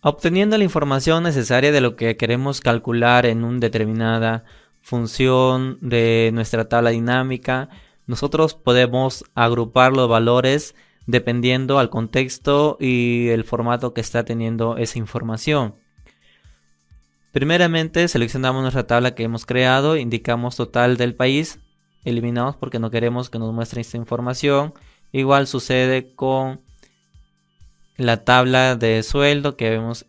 Obteniendo la información necesaria de lo que queremos calcular en una determinada función de nuestra tabla dinámica, nosotros podemos agrupar los valores dependiendo al contexto y el formato que está teniendo esa información. Primeramente seleccionamos nuestra tabla que hemos creado, indicamos total del país, eliminamos porque no queremos que nos muestre esta información. Igual sucede con la tabla de sueldo que hemos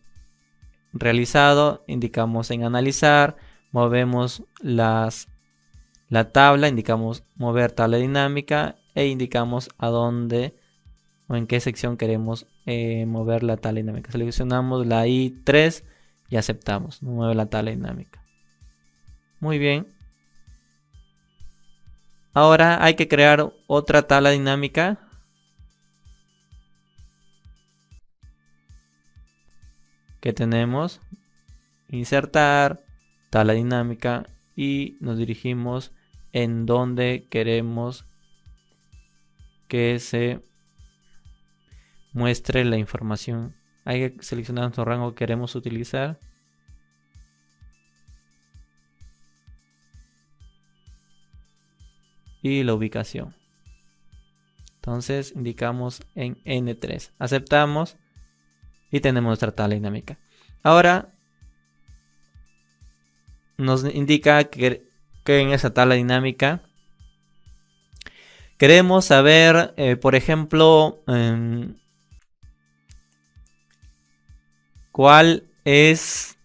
realizado, indicamos en analizar, movemos la tabla, indicamos mover tabla dinámica e indicamos a dónde o en qué sección queremos mover la tabla dinámica. Seleccionamos la I3 y aceptamos, mueve la tabla dinámica. Muy bien. Ahora hay que crear otra tabla dinámica. Que tenemos, insertar, tabla dinámica y nos dirigimos en donde queremos que se muestre la información. Hay que seleccionar nuestro rango que queremos utilizar. Y la ubicación. Entonces indicamos en N3. Aceptamos. Y tenemos nuestra tabla dinámica. Ahora nos indica que en esa tabla dinámica queremos saber, por ejemplo, cuál es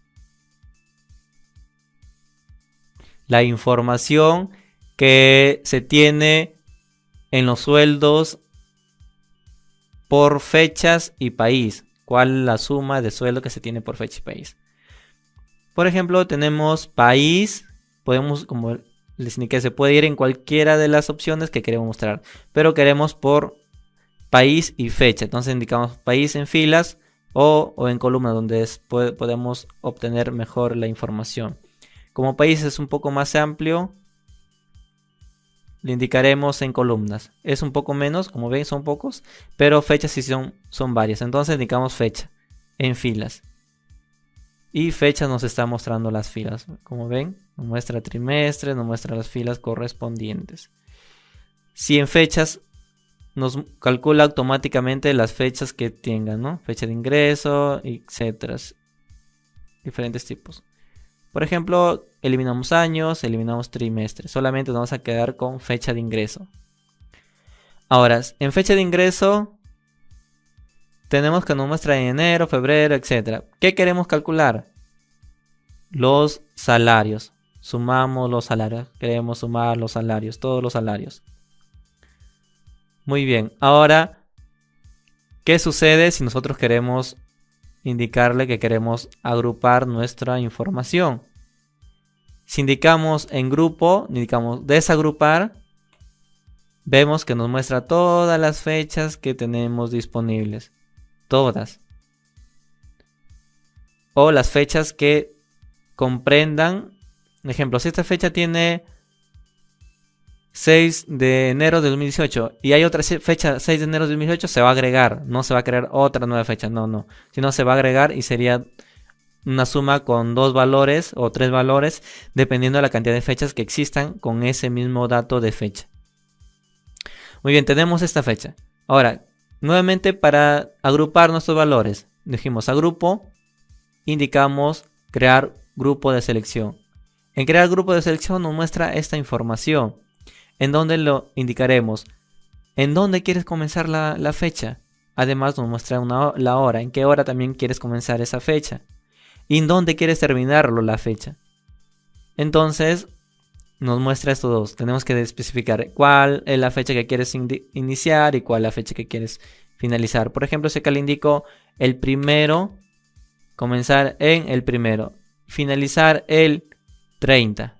la información que se tiene en los sueldos por fechas y país. ¿Cuál es la suma de sueldo que se tiene por fecha y país? Por ejemplo, tenemos país. Podemos, como les indiqué, se puede ir en cualquiera de las opciones que queremos mostrar. Pero queremos por país y fecha. Entonces indicamos país en filas o en columnas, donde podemos obtener mejor la información. Como país es un poco más amplio, le indicaremos en columnas. Es un poco menos, como ven son pocos, pero fechas sí son varias. Entonces indicamos fecha en filas. Y fecha nos está mostrando las filas. Como ven, nos muestra trimestre, nos muestra las filas correspondientes. Si en fechas, nos calcula automáticamente las fechas que tengan, ¿no? Fecha de ingreso, etcétera. Diferentes tipos. Por ejemplo, eliminamos años, eliminamos trimestres. Solamente nos vamos a quedar con fecha de ingreso. Ahora, en fecha de ingreso, tenemos que nos muestra en enero, febrero, etc. ¿Qué queremos calcular? Los salarios. Sumamos los salarios. Queremos sumar los salarios, todos los salarios. Muy bien. Ahora, ¿qué sucede si nosotros queremos indicarle que queremos agrupar nuestra información? Si indicamos en grupo, indicamos desagrupar, vemos que nos muestra todas las fechas que tenemos disponibles. Todas. O las fechas que comprendan. Por ejemplo, si esta fecha tiene 6 de enero de 2018 y hay otra fecha 6 de enero de 2018, se va a agregar. No se va a crear otra nueva fecha. No. Sino se va a agregar y sería una suma con 2 valores o 3 valores, dependiendo de la cantidad de fechas que existan con ese mismo dato de fecha. Muy bien, tenemos esta fecha. Ahora, nuevamente para agrupar nuestros valores, dijimos agrupo, indicamos crear grupo de selección. En crear grupo de selección nos muestra esta información, en donde lo indicaremos. ¿En dónde quieres comenzar la fecha? Además nos muestra la hora, en qué hora también quieres comenzar esa fecha. ¿Y en dónde quieres terminarlo la fecha? Entonces nos muestra estos dos. Tenemos que especificar cuál es la fecha que quieres iniciar y cuál es la fecha que quieres finalizar. Por ejemplo, si acá le indico el primero, comenzar en el primero, finalizar el 30.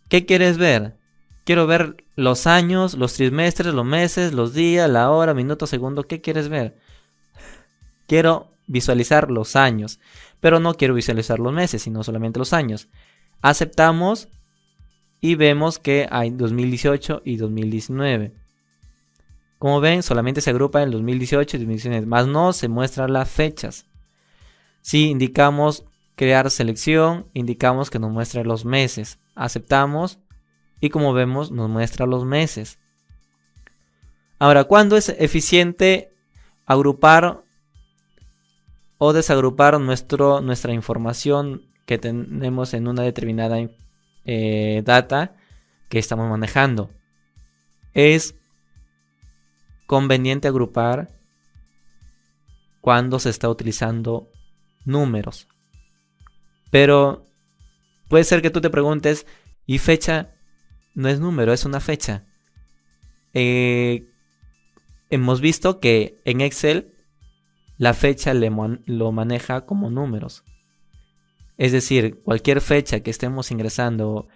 ¿Qué quieres ver? Quiero ver los años, los trimestres, los meses, los días, la hora, minuto, segundo. ¿Qué quieres ver? Quiero visualizar los años, pero no quiero visualizar los meses, sino solamente los años. Aceptamos y vemos que hay 2018 y 2019. Como ven, solamente se agrupa el 2018 y 2019, más no se muestran las fechas. Si indicamos crear selección, indicamos que nos muestre los meses. Aceptamos y como vemos nos muestra los meses. Ahora, ¿cuándo es eficiente agrupar o desagrupar nuestra información que tenemos en una determinada data que estamos manejando? Es conveniente agrupar cuando se está utilizando números. Pero puede ser que tú te preguntes, ¿y fecha? No es número, es una fecha. Hemos visto que en Excel la fecha lo maneja como números. Es decir, cualquier fecha que estemos ingresando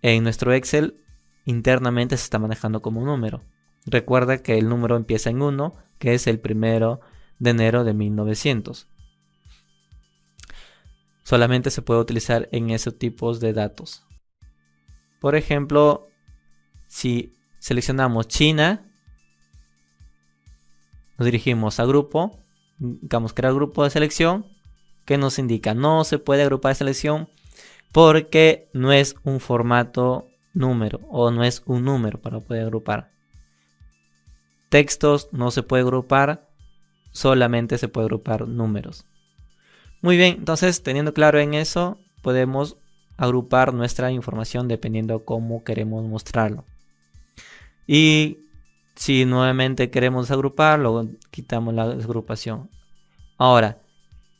en nuestro Excel internamente se está manejando como un número. Recuerda que el número empieza en 1, que es el 1 de enero de 1900. Solamente se puede utilizar en esos tipos de datos. Por ejemplo, si seleccionamos China, nos dirigimos a grupo, indicamos crear grupo de selección, que nos indica no se puede agrupar selección porque no es un formato número o no es un número para poder agrupar. Textos no se puede agrupar, solamente se puede agrupar números. Muy bien, entonces teniendo claro en eso, podemos agrupar nuestra información dependiendo cómo queremos mostrarlo. Y si nuevamente queremos desagrupar, luego quitamos la desagrupación. Ahora,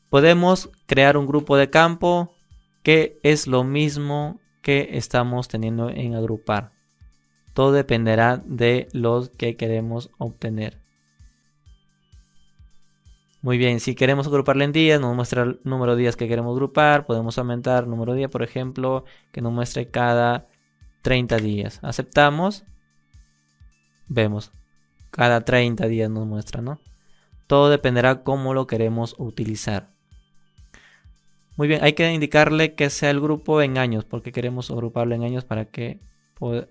podemos crear un grupo de campo que es lo mismo que estamos teniendo en agrupar. Todo dependerá de lo que queremos obtener. Muy bien, si queremos agruparlo en días, nos muestra el número de días que queremos agrupar. Podemos aumentar el número de días, por ejemplo, que nos muestre cada 30 días. Aceptamos. Vemos, cada 30 días nos muestra, ¿no? Todo dependerá cómo lo queremos utilizar. Muy bien, hay que indicarle que sea el grupo en años, porque queremos agruparlo en años para que poder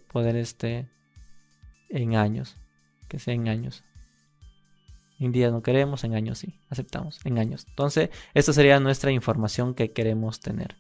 en años, que sea en años. En días no queremos, en años sí, aceptamos, en años. Entonces, esta sería nuestra información que queremos tener.